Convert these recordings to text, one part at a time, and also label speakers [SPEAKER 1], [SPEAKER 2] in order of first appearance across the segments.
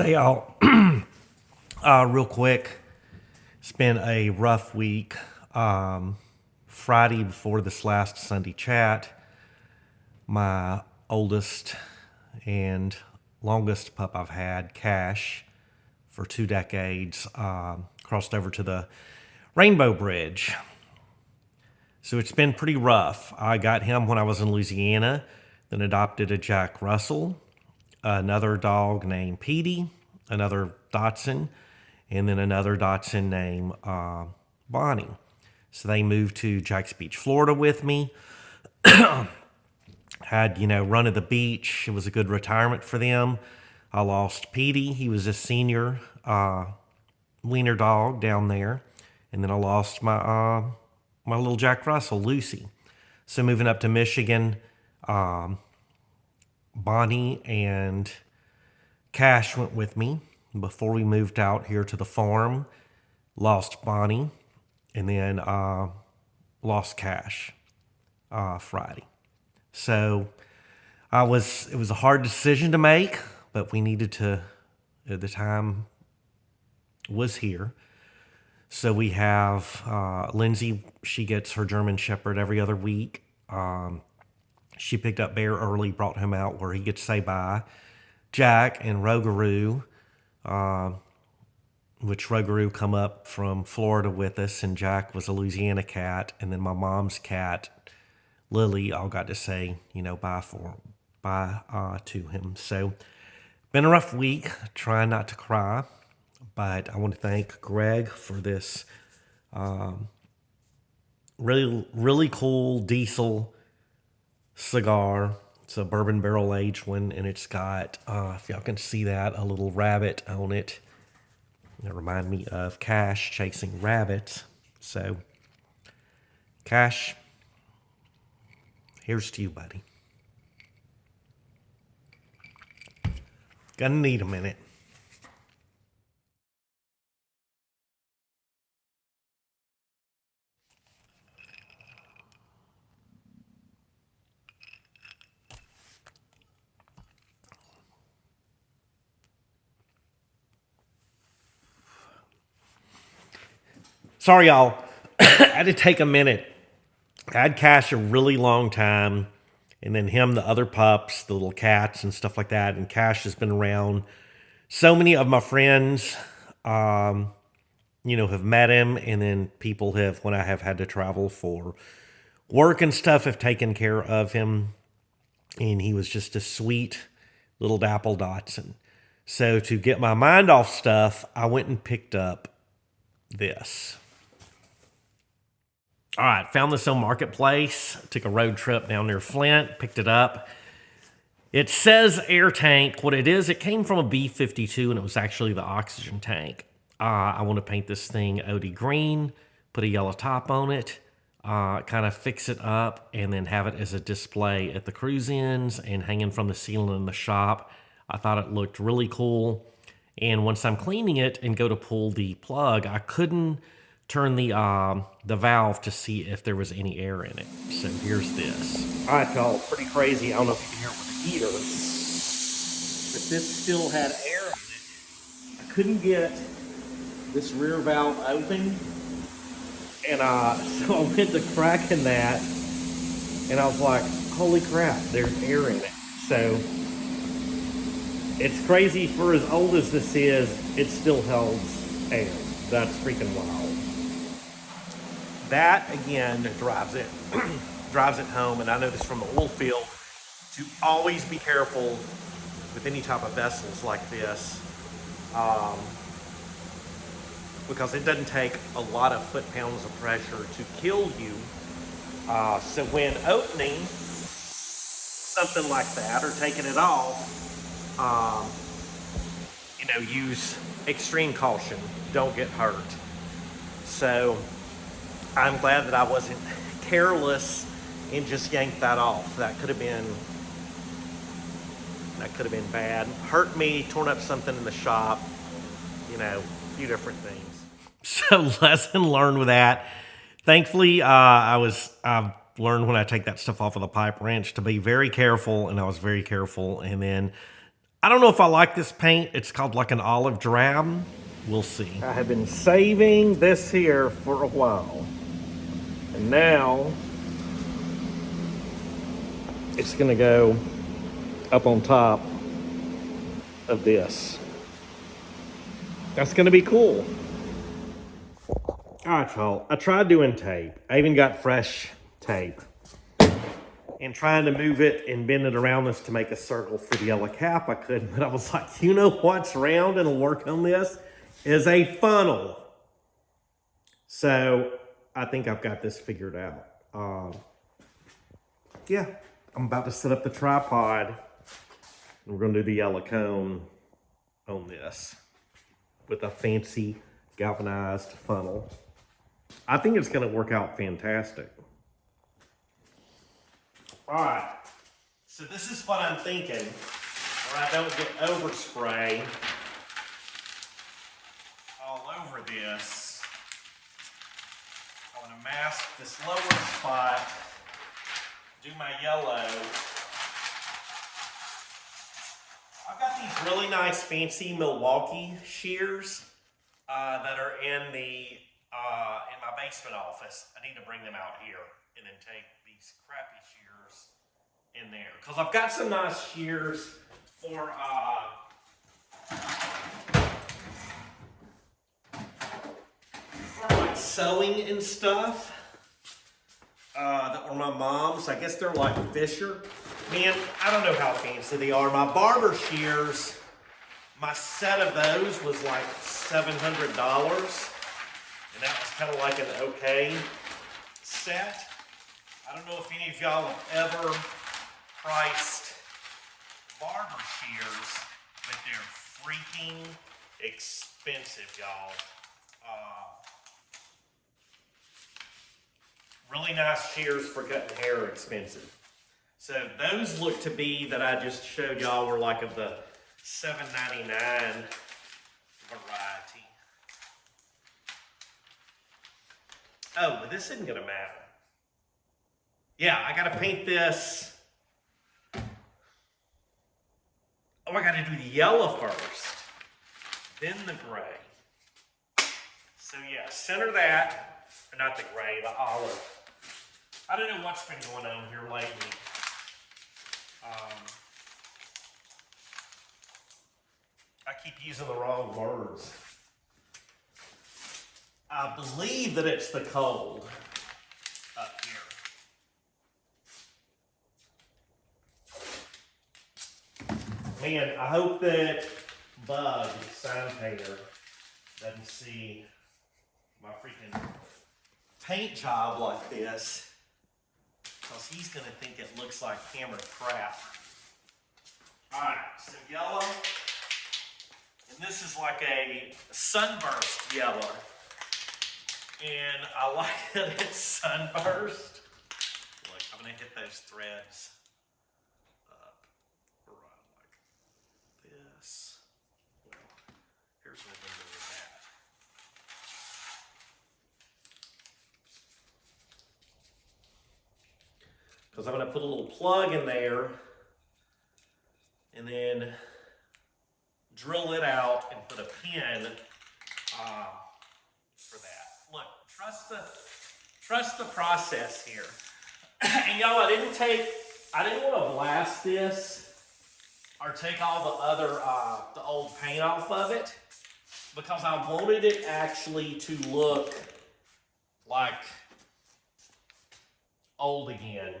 [SPEAKER 1] Say y'all, real quick, it's been a rough week. Friday before this last Sunday chat, my oldest and longest pup I've had, Cash, for 2 decades, crossed over to the Rainbow Bridge. So it's been pretty rough. I got him when I was in Louisiana, then adopted a Jack Russell, another dog named Petey, another Dotson, and then another Dotson named Bonnie. So they moved to Jax Beach, Florida with me. Had, run at the beach. It was a good retirement for them. I lost Petey. He was a senior wiener dog down there. And then I lost my my little Jack Russell, Lucy. So moving up to Michigan, Bonnie and Cash went with me. Before we moved out here to the farm, lost Bonnie, and then lost Cash Friday. So it was a hard decision to make, but we needed to, at the time was here. So we have Lindsay, she gets her German Shepherd every other week. She picked up Behr early, brought him out where he gets to say bye. Jack and Rougarou, which Rougarou come up from Florida with us, and Jack was a Louisiana cat, and then my mom's cat, Lily, all got to say, bye to him. So, been a rough week, trying not to cry, but I want to thank Greg for this really, really cool diesel cigar. It's a bourbon barrel aged one, and it's got, if y'all can see that, a little rabbit on it. It reminds me of Cash chasing rabbits. So, Cash, here's to you, buddy. Gonna need a minute. Sorry, y'all. I had to take a minute. I had Cash a really long time, and then him, the other pups, the little cats and stuff like that. And Cash has been around. So many of my friends, have met him, and then people have, when I have had to travel for work and stuff, have taken care of him. And he was just a sweet little dapple Dotson. So to get my mind off stuff, I went and picked up this. All right, found this on Marketplace. Took a road trip down near Flint, picked it up. It says air tank. What it is, it came from a B-52, and it was actually the oxygen tank. I want to paint this thing OD green, put a yellow top on it, kind of fix it up, and then have it as a display at the cruise ends and hanging from the ceiling in the shop. I thought it looked really cool. And once I'm cleaning it and go to pull the plug, I couldn't turn the valve to see if there was any air in it. So here's this. All right, y'all, pretty crazy. I don't know if you can hear it with the heater, but this still had air in it. I couldn't get this rear valve open, and so I went to cracking that, and I was like, holy crap, there's air in it. So it's crazy. For as old as this is, it still holds air. That's freaking wild. That, again, drives it home, and I know this from the oil field, to always be careful with any type of vessels like this, because it doesn't take a lot of foot-pounds of pressure to kill you. So when opening something like that, or taking it off, use extreme caution. Don't get hurt. So I'm glad that I wasn't careless and just yanked that off. That could have been bad. Hurt me, torn up something in the shop, a few different things. So lesson learned with that. Thankfully, I've learned when I take that stuff off of the pipe wrench to be very careful, and I was very careful. And then I don't know if I like this paint. It's called like an olive drab. We'll see. I have been saving this here for a while. And now it's gonna go up on top of this. That's gonna be cool. All right, y'all, I tried doing tape. I even got fresh tape. And trying to move it and bend it around this to make a circle for the yellow cap, I couldn't, but I was like, you know what's round and will work on this? Is a funnel. So I think I've got this figured out. Yeah, I'm about to set up the tripod and we're gonna do the yellow cone on this with a fancy galvanized funnel. I think it's gonna work out fantastic. All right, so this is what I'm thinking, where I don't get overspray all over this. I want to mask this lower spot, do my yellow. I've got these really nice fancy Milwaukee shears that are in my basement office. I need to bring them out here and then take these crappy shears in there, because I've got some nice shears for like sewing and stuff that were my mom's. I guess they're like Fisher. Man, I don't know how fancy they are. My barber shears, my set of those was like $700, and that was kind of like an okay set. I don't know if any of y'all have ever priced barber shears, but they're freaking expensive, y'all. Really nice shears for cutting hair are expensive. So those look to be, that I just showed y'all, were like of the $7.99 variety. Oh, but this isn't gonna matter. Yeah, I gotta paint this. Oh, I gotta do the yellow first, then the gray. So yeah, center that, or not the gray, the olive. I don't know what's been going on here lately. I keep using the wrong words. I believe that it's the cold up here. Man, I hope that Bug, the sign painter, doesn't see my freaking paint job like this, because he's going to think it looks like hammered crap. Alright, so yellow. And this is like a sunburst yellow. And I like that it's sunburst. Look, I'm going to hit those threads up right like this. Well, here's what we're going to do with that. Because I'm going to put a little plug in there and then drill it out and put a pin for that. Look, trust the process here. And y'all, I didn't want to blast this or take all the other the old paint off of it, because I wanted it actually to look like old again.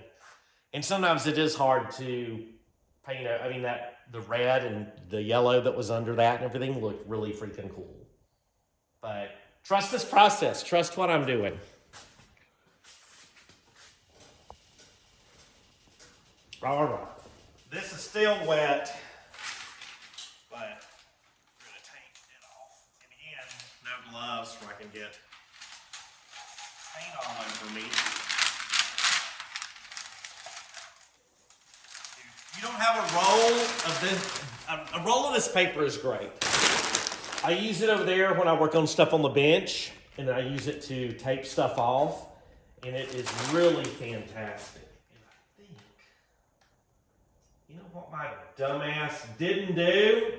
[SPEAKER 1] And sometimes it is hard to paint. I mean, that the red and the yellow that was under that and everything looked really freaking cool. But trust this process. Trust what I'm doing. All right. This is still wet, but we're going to take it off. And again, no gloves so I can get paint all over me. You don't have a roll of this. A roll of this paper is great. I use it over there when I work on stuff on the bench, and I use it to tape stuff off, and it is really fantastic. And I think, You know what my dumbass didn't do?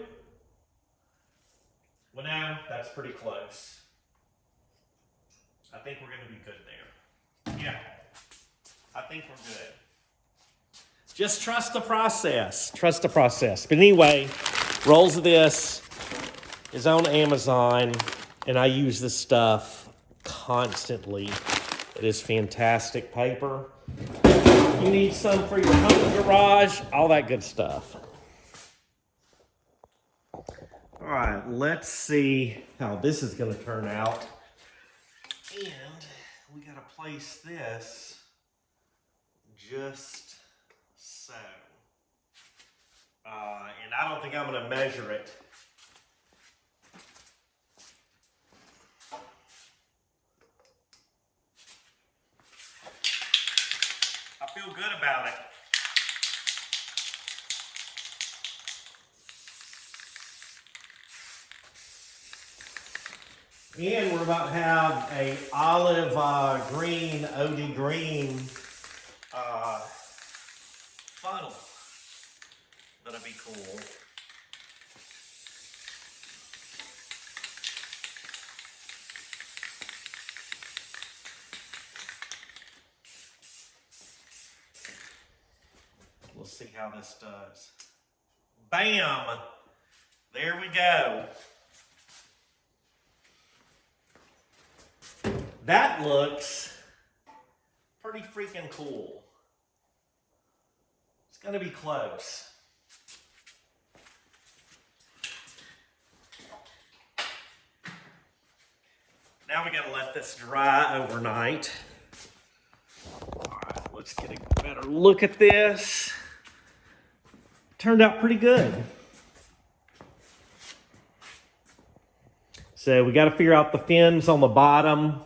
[SPEAKER 1] Well, now that's pretty close. I think we're going to be good there. Yeah, I think we're good. Just trust the process. Trust the process. But anyway, rolls of this is on Amazon, and I use this stuff constantly. It is fantastic paper. You need some for your home garage, all that good stuff. All right, let's see how this is going to turn out. And we got to place this just so. And I don't think I'm going to measure it. I feel good about it. And we're about to have a olive green, OD green funnel. That'll be cool. We'll see how this does. Bam! There we go. That looks pretty freaking cool. It's gonna be close. Now we gotta let this dry overnight. All right, let's get a better look at this. Turned out pretty good. So we gotta figure out the fins on the bottom.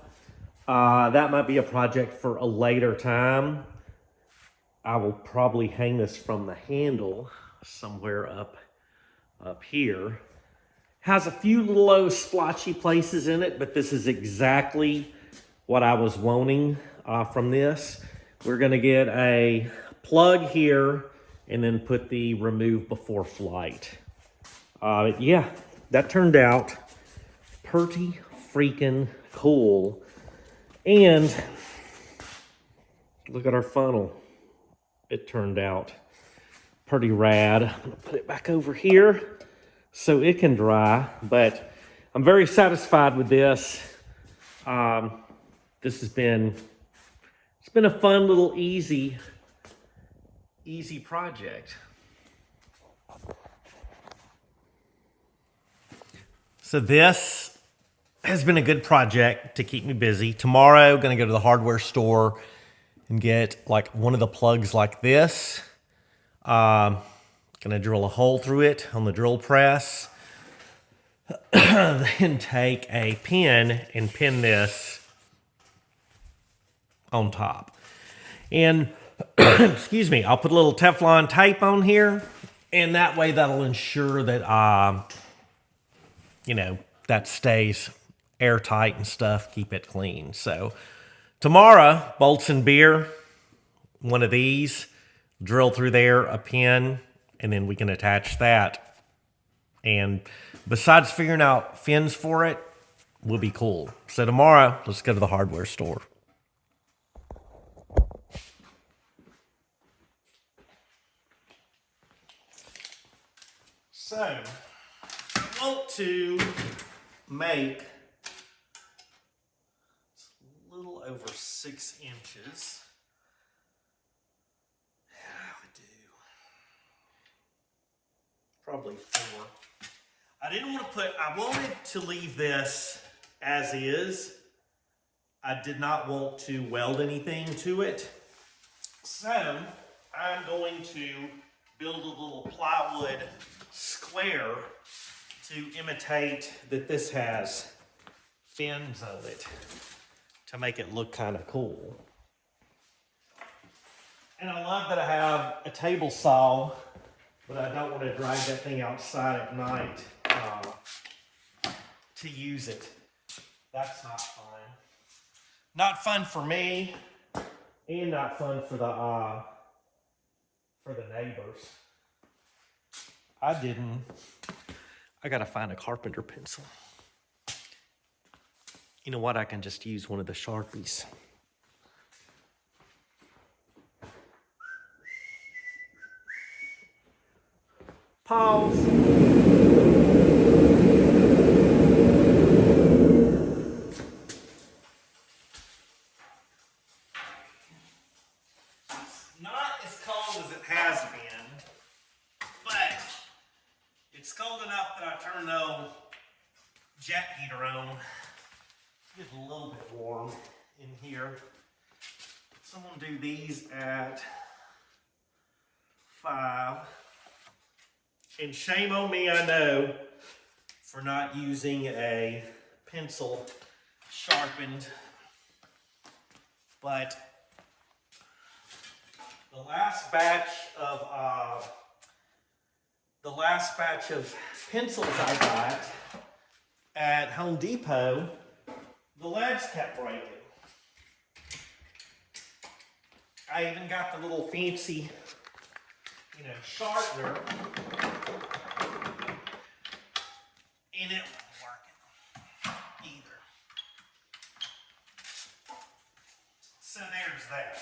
[SPEAKER 1] That might be a project for a later time. I will probably hang this from the handle somewhere up here. Has a few little low splotchy places in it, but this is exactly what I was wanting from this. We're gonna get a plug here and then put the remove before flight. Yeah, that turned out pretty freaking cool. And look at our funnel. It turned out pretty rad. I'm gonna put it back over here so it can dry, but I'm very satisfied with this. This has been, it's been a fun little easy project. So this has been a good project to keep me busy. Tomorrow, gonna go to the hardware store and get like one of the plugs like this. Gonna drill a hole through it on the drill press. Then take a pin and pin this on top. And excuse me, I'll put a little Teflon tape on here, and that way that'll ensure that you know, that stays airtight and stuff, keep it clean. So tomorrow, bolts and Behr, one of these, drill through there, a pin, and then we can attach that. And besides figuring out fins for it, will be cool. So tomorrow, let's go to the hardware store. So, I want to make a little over 6 inches. I would do probably 4. I didn't want to put, I wanted to leave this as is. I did not want to weld anything to it. So I'm going to build a little plywood square to imitate that this has fins on it to make it look kind of cool. And I love that I have a table saw, but I don't want to drag that thing outside at night to use it. That's not fun. Not fun for me, and not fun for the neighbors. I didn't. I gotta find a carpenter pencil. You know what? I can just use one of the Sharpies. Pause. Not as cold as it has been, but it's cold enough that I turned the old jet heater on. It's a little bit warm in here. So I'm gonna do these at 5. And shame on me, I know, for not using a pencil sharpened, but the last batch of pencils I got at Home Depot, the leads kept breaking. I even got the little fancy, sharpener, and it wasn't working either. So there's that.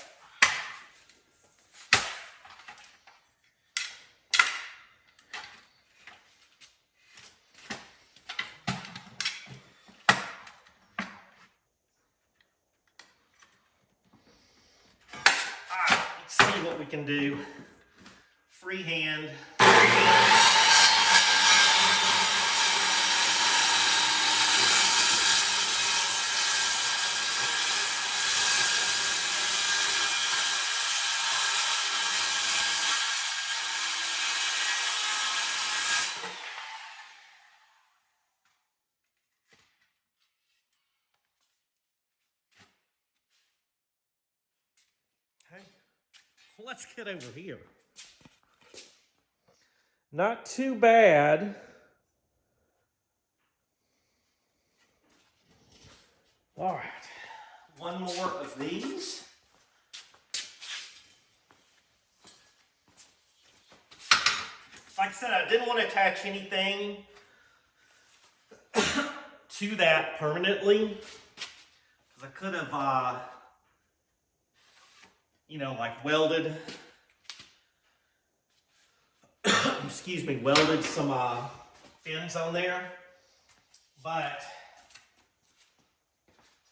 [SPEAKER 1] Let's see what we can do. Freehand. Okay, let's get over here. Not too bad. All right, one more of these. Like I said, I didn't want to attach anything to that permanently, because I could have, like welded, welded some fins on there, but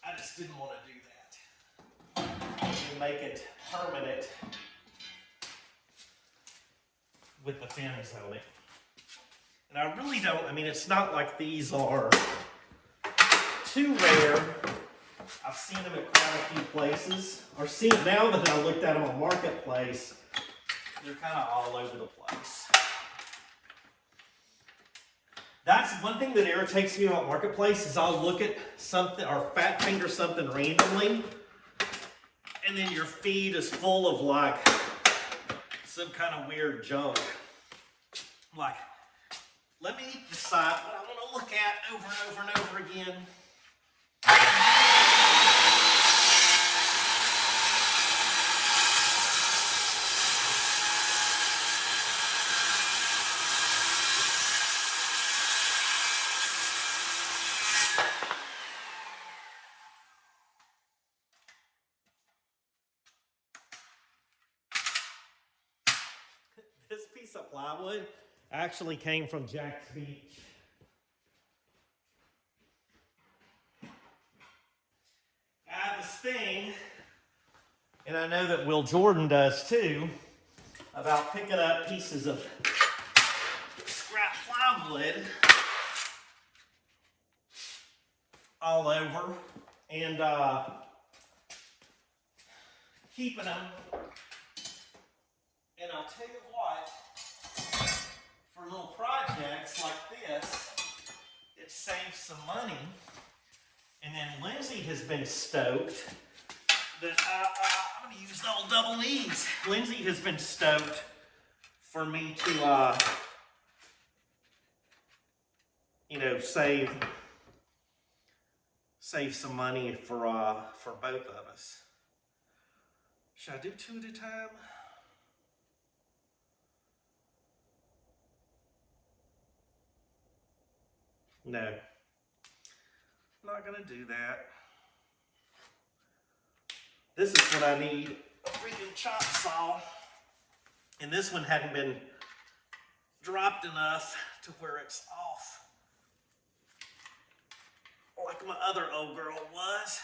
[SPEAKER 1] I just didn't want to do that and make it permanent with the fins on it. And I really don't, it's not like these are too rare. I've seen them at quite a few places, or now that I looked at them on Marketplace, they're kind of all over the place. That's one thing that irritates me about Marketplace is I'll look at something or fat finger something randomly, and then your feed is full of like some kind of weird junk. I'm like, let me decide what I want to look at over and over and over again. This piece of plywood actually came from Jax Beach. I have this thing, and I know that Will Jordan does too, about picking up pieces of scrap plywood all over and keeping them. And I'll tell you what, for little projects like this, it saves some money. And then Lindsay has been stoked that I'm going to use the old double knees. Lindsay has been stoked for me to, save some money for both of us. Should I do 2 at a time? No, I'm not gonna do that. This is when I need a freaking chop saw. And this one hadn't been dropped enough to where it's off like my other old girl was.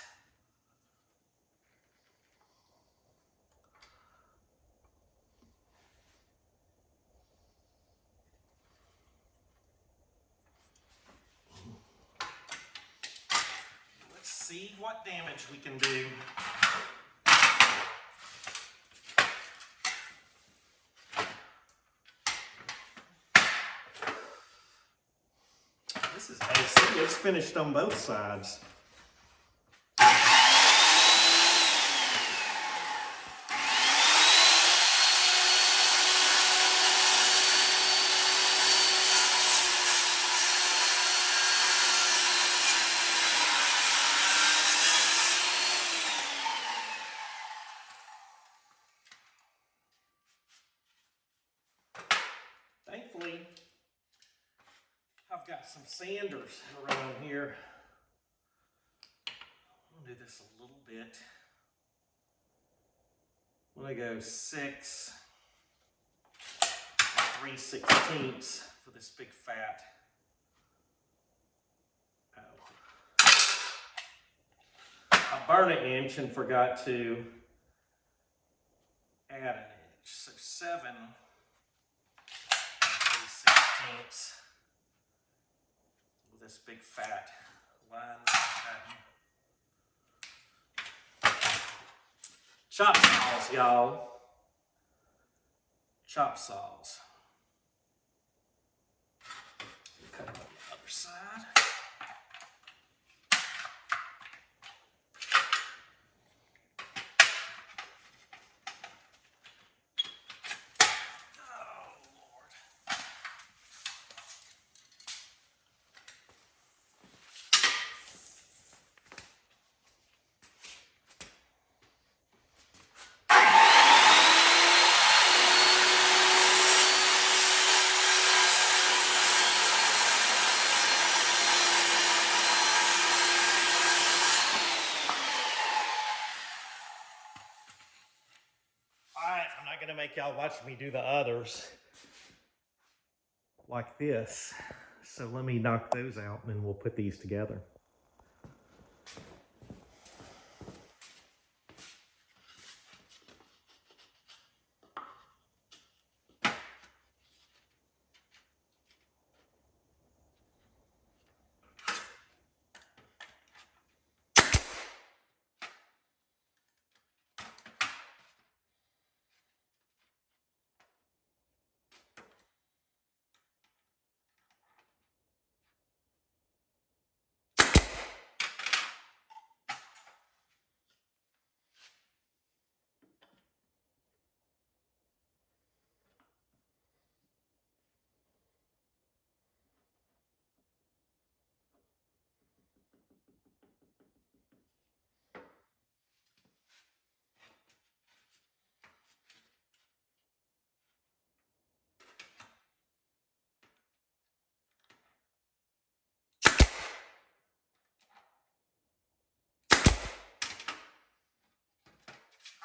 [SPEAKER 1] Let's see what damage we can do. This is AC. It's finished on both sides. Thankfully, I've got some sanders around here. I'm gonna do this a little bit. I'm gonna go 6 and 3/16 for this big fat. I burned an inch and forgot to add an inch. So 7 and 3/16 with this big fat line. Chop saws, y'all. Chop saws. Cut on the other side. Gonna make y'all watch me do the others like this. So let me knock those out and then we'll put these together.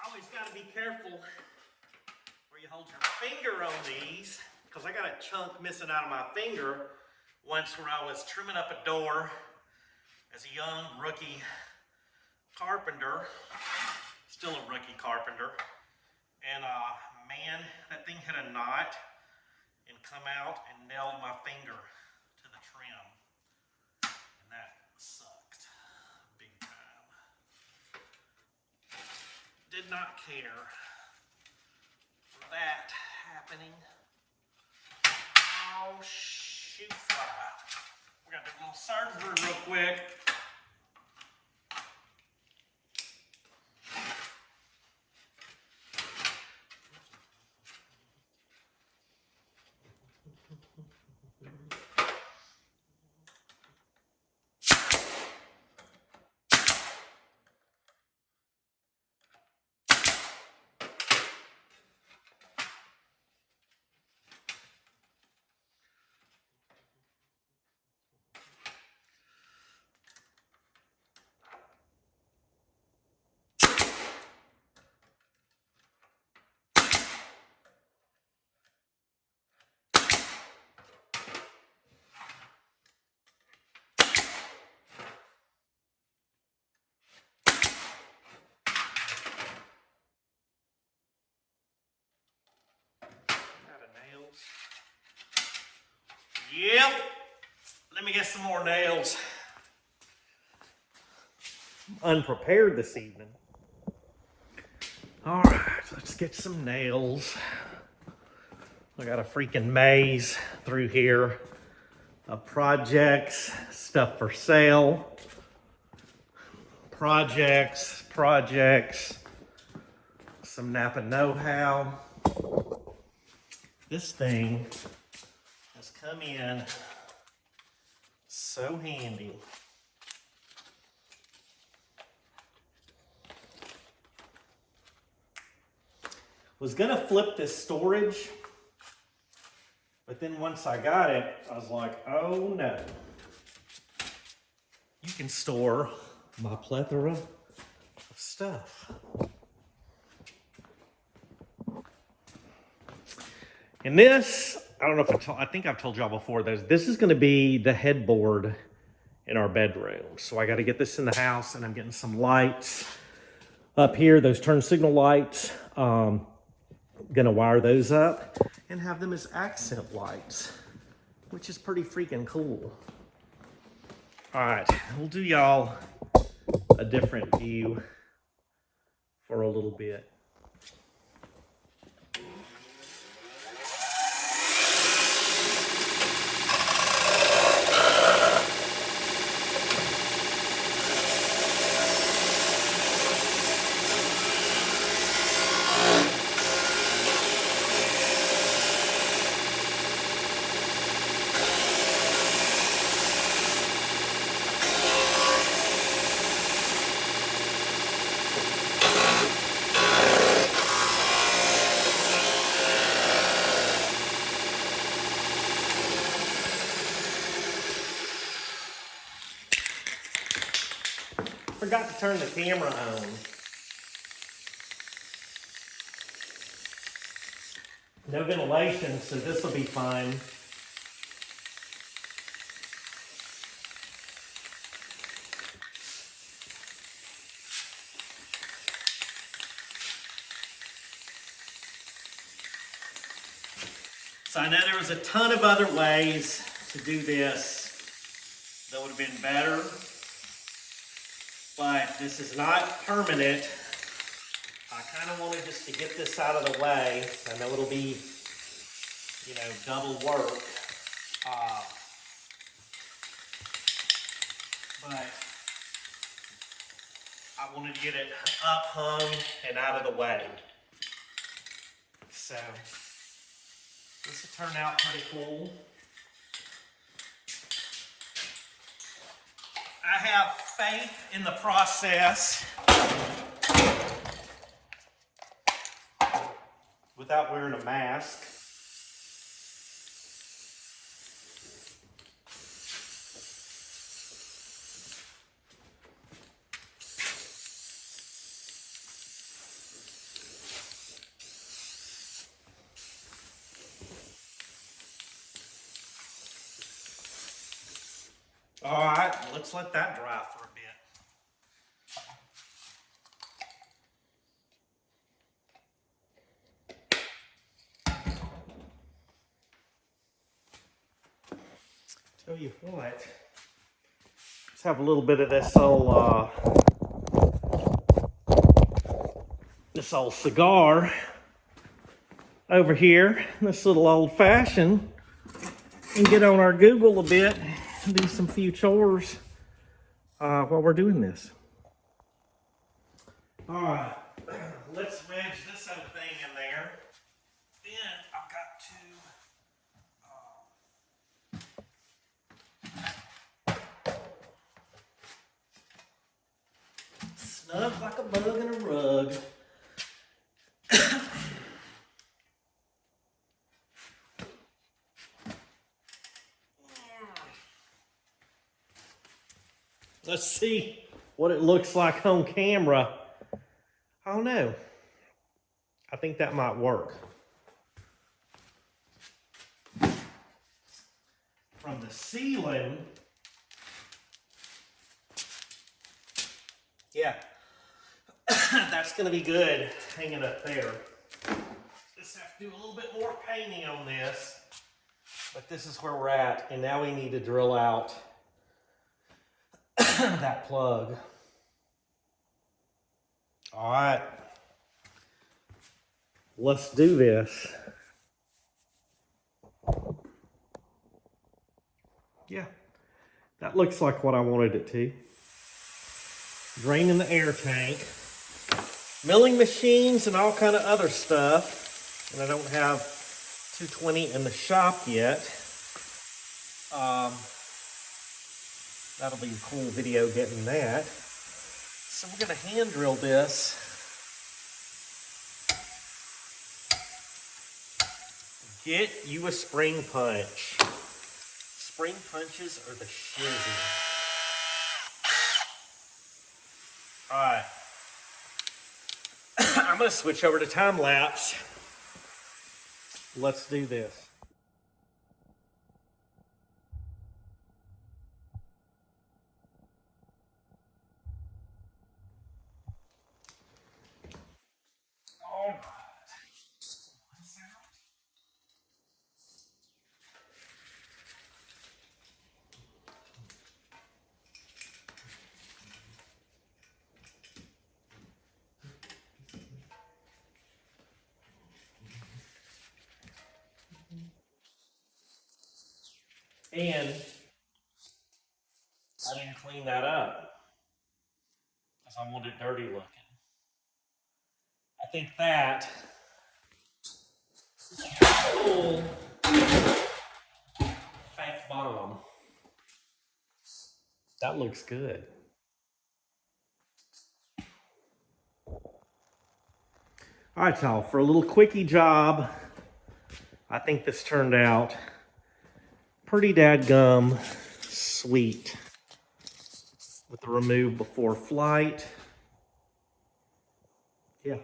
[SPEAKER 1] Always got to be careful where you hold your finger on these, because I got a chunk missing out of my finger once where I was trimming up a door as a young rookie carpenter, still a rookie carpenter, and man, that thing had a knot and come out and nailed my finger to the trim, and that sucked big time. Did not care for that happening. Oh, shoot fly. We got to do a little surgery real quick. Yep. Let me get some more nails. I'm unprepared this evening. All right, let's get some nails. I got a freaking maze through here of projects, stuff for sale. Projects, some Napa know-how. This thing has come in so handy. Was gonna flip this storage, but then once I got it, I was like, oh no. You can store my plethora of stuff. And this, I don't know if I think I've told y'all before, this is gonna be the headboard in our bedroom. So I gotta get this in the house, and I'm getting some lights up here, those turn signal lights. Gonna wire those up and have them as accent lights, which is pretty freaking cool. All right, we'll do y'all a different view for a little bit. Forgot to turn the camera on. No ventilation, so this will be fine. So I know there was a ton of other ways to do this that would have been better. But this is not permanent. I kind of wanted just to get this out of the way. I know it'll be, you know, double work. But I wanted to get it up, hung, and out of the way. So this will turn out pretty cool. I have faith in the process without wearing a mask. All right, let's let that dry for a bit. Tell you what, let's have a little bit of this old cigar over here, this little old fashioned, and get on our Google a bit. Do some few chores while we're doing this. All right, let's wedge this other thing in there. Then I've got to snug like a bug in a rug. Let's see what it looks like on camera. I don't know. I think that might work. From the ceiling, yeah, that's gonna be good hanging up there. Just have to do a little bit more painting on this. But this is where we're at, and now we need to drill out that plug. All right, let's do this. Yeah, that looks like what I wanted it to. Draining the air tank, milling machines and all kind of other stuff. And I don't have 220 in the shop yet. That'll be a cool video getting that. So we're gonna hand drill this. Get you a spring punch. Spring punches are the shizzy. All right. I'm gonna switch over to time lapse. Let's do this. All right. And I didn't clean that up because I want it dirty looking. I think that full fat bomb. That looks good. All right, y'all, for a little quickie job, I think this turned out pretty dadgum sweet with the remove before flight. Yeah.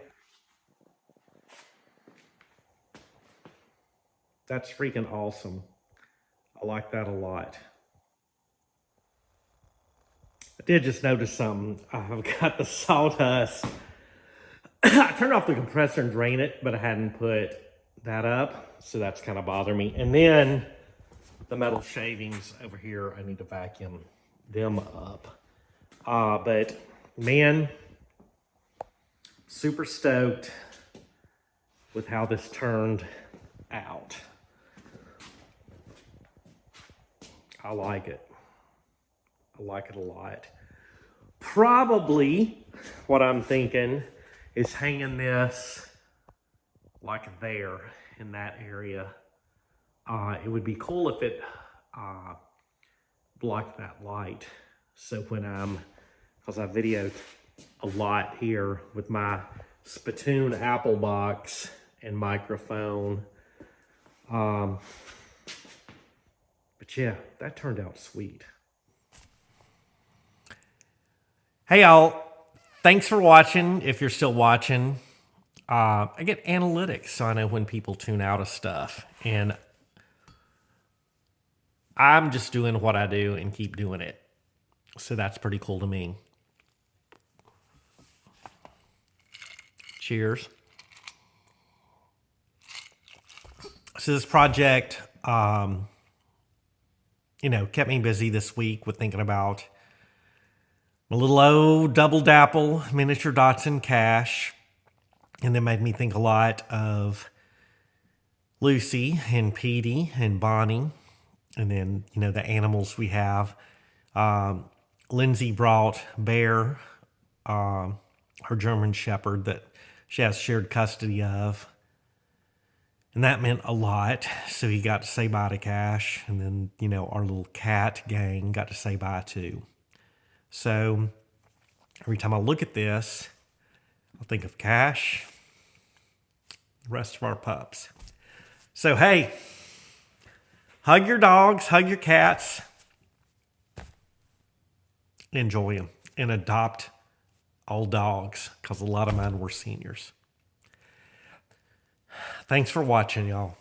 [SPEAKER 1] That's freaking awesome. I like that a lot. I did just notice something. I've got the sawdust. I turned off the compressor and drained it, but I hadn't put that up, so that's kind of bothering me. And then the metal shavings over here, I need to vacuum them up. But man, super stoked with how this turned out. I like it. I like it a lot. Probably what I'm thinking is hanging this like there in that area. It would be cool if it blocked that light. So when because I videoed a lot here with my spittoon Apple box and microphone. But yeah, that turned out sweet. Hey y'all, thanks for watching. If you're still watching, I get analytics, so I know when people tune out of stuff. And I'm just doing what I do and keep doing it. So that's pretty cool to me. Cheers. So this project, kept me busy this week with thinking about a little old double dapple miniature Datsun Cash. And then made me think a lot of Lucy and Petey and Bonnie. And then, the animals we have. Lindsay brought Behr, her German Shepherd that she has shared custody of. And that meant a lot. So he got to say bye to Cash. And then, our little cat gang got to say bye too. So every time I look at this, I think of Cash, the rest of our pups. So, hey, hug your dogs, hug your cats, enjoy them, and adopt old dogs because a lot of mine were seniors. Thanks for watching, y'all.